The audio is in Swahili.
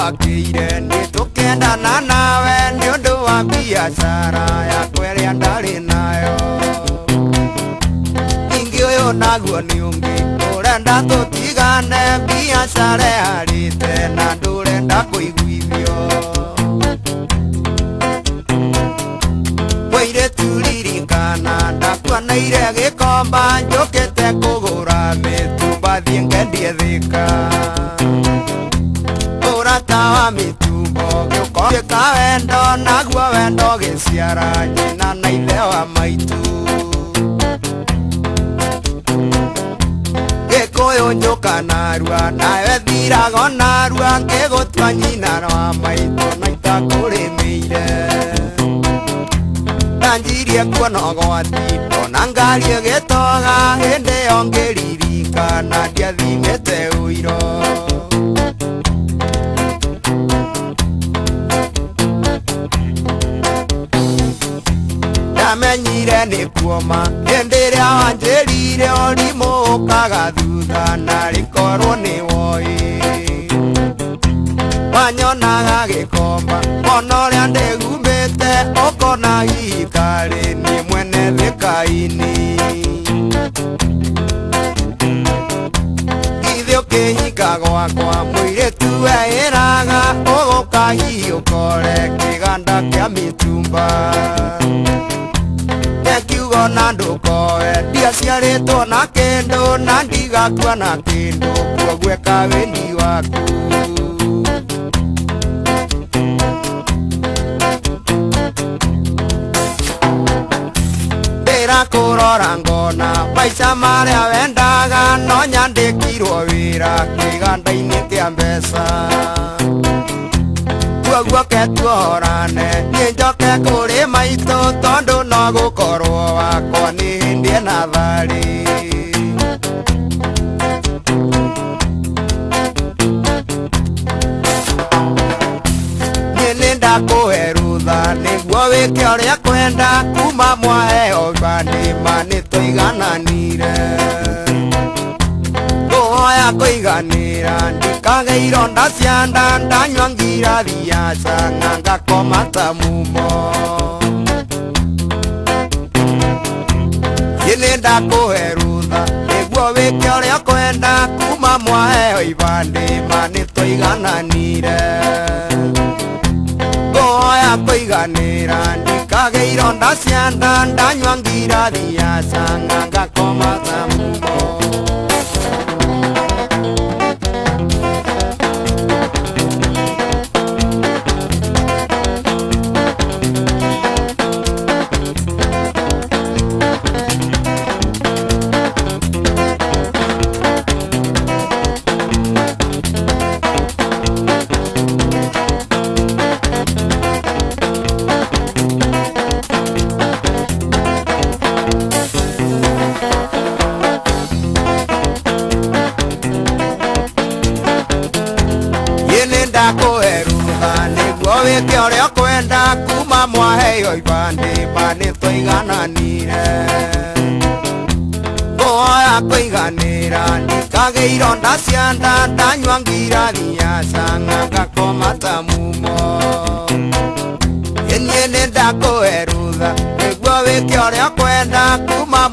wakire ni tukendana nawe ni undu wa biashara ya kweria ndari nayo ingi uyu naguo ni ungi urenda tutigane biashara yarite na ndurenda kuiguithio waire turirikana ndakuanaire gikomba njukite kugura mitumba thie ngendie thika uratawa mitumbo giukoka wendo naguo wendo giciara nyina na ithe wa maitu gikuyu njuka narua nawe thirago narua ngigutua nyina wa maitu na itakurimire njirie kuona gwati ona ngarie gitoga hindi yo ngiririkana ndiathimite uiro ndamenyire ni kuoma hindi ria wanjirire urimu ukaga thutha na rikorwo ni woi wanyonaga gikomba ona uria ndigumite ukona hikari ni mwene thikaini ithe ukihika gwakwa muiritu weiraga uguka hihi ukore kiganda kia mitumba nekiugo na ndukowe ndiaciaritwo na kindu na ndigakua na kindu kuo gweka wendi waku kurora ngona maica maria wendaga no nyandikirwo wira kiganda-ini kia mbeca kuoguo ketuorane nie njoke kuri maitu tondu no gukorwo wakwa ni hindi ena thari nie nindakuhe rutha niguo wike uria kwenda kuma mwaheo bandi mani twigananire nguoya kwiganira ndikage ironda cia nda ndanyua ngirathi ya cang'a ngakoma ta mumo ini ndakuhe rutha niguo wike uria kwenda kuma mwaheo ibandi mani twigananire nguoya kwiganira ndikage ironda cia nda ndanyua ngirathi ya cang'a ngakoma ta mumo wike uria kwenda kuma mwaheo ibandi mani twigananire nguoya kwiganira ndikage ironda cia nda ndanyua ngirathi ya cang'a ngakoma ta mumo nie nindakuhe rutha niguo wike uria kwenda kuma